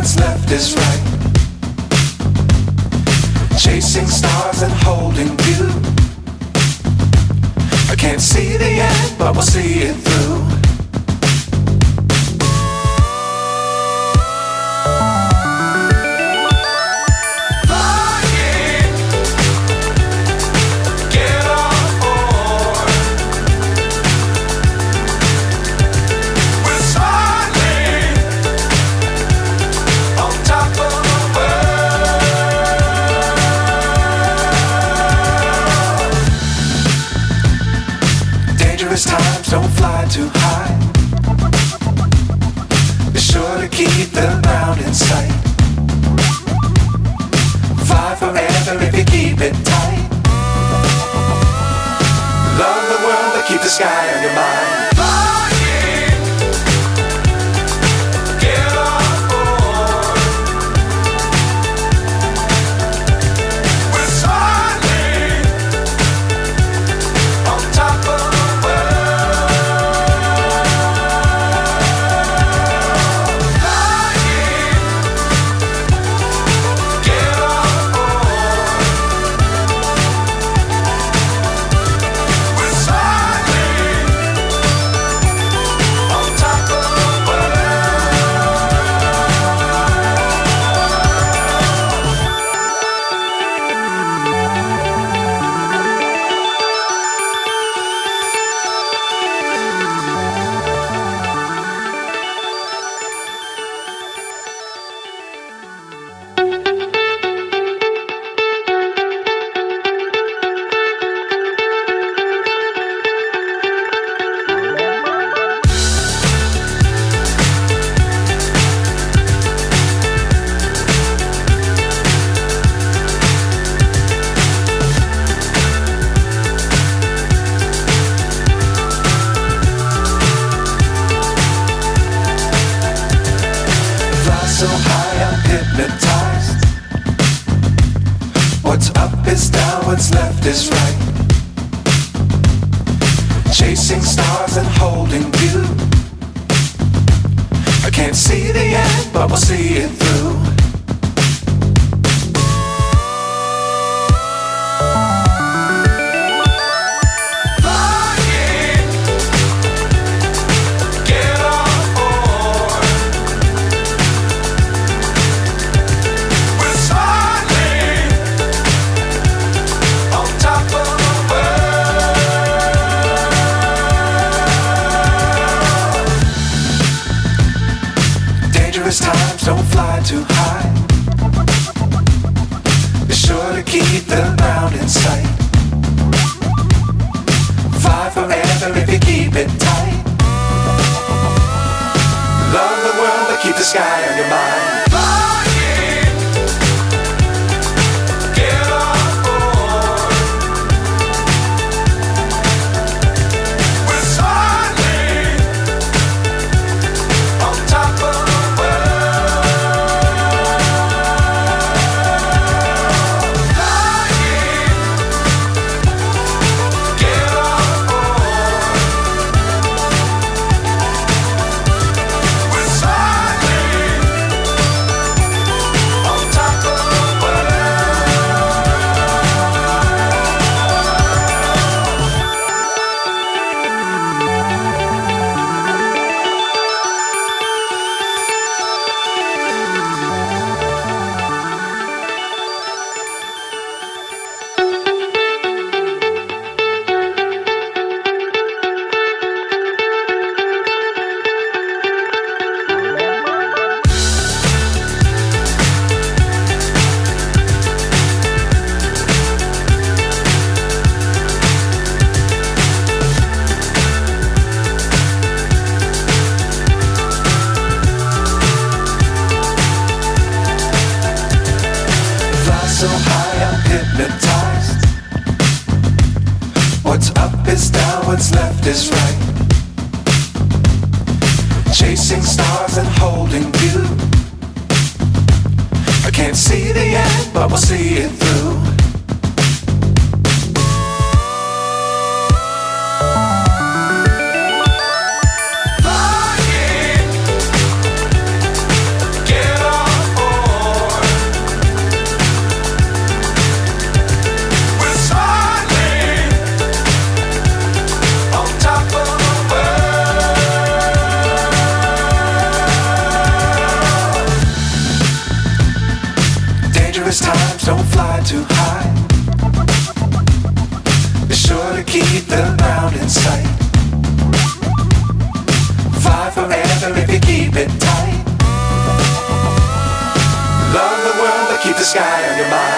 what's left is right. Chasing stars and holding you. I can't see the end, but we'll see it through. Times don't fly too high. Be sure to keep the ground in sight. Fly forever if you keep it tight. Love the world but keep the sky on your mind. So high I'm hypnotized. What's up is down, what's left is right. Chasing stars and holding you. I can't see the end, but we'll see it through. Times don't fly too high. Be sure to keep the ground in sight. Fly forever if you keep it tight. Love the world but keep the sky on your mind. So high I'm hypnotized. What's up is down, what's left is right. Chasing stars and holding you. I can't see the end, but we'll see it through. Flying, get on. don't fly too high. Be sure to keep the ground in sight. Fly forever if you keep it tight. Love the world, but keep the sky on your mind.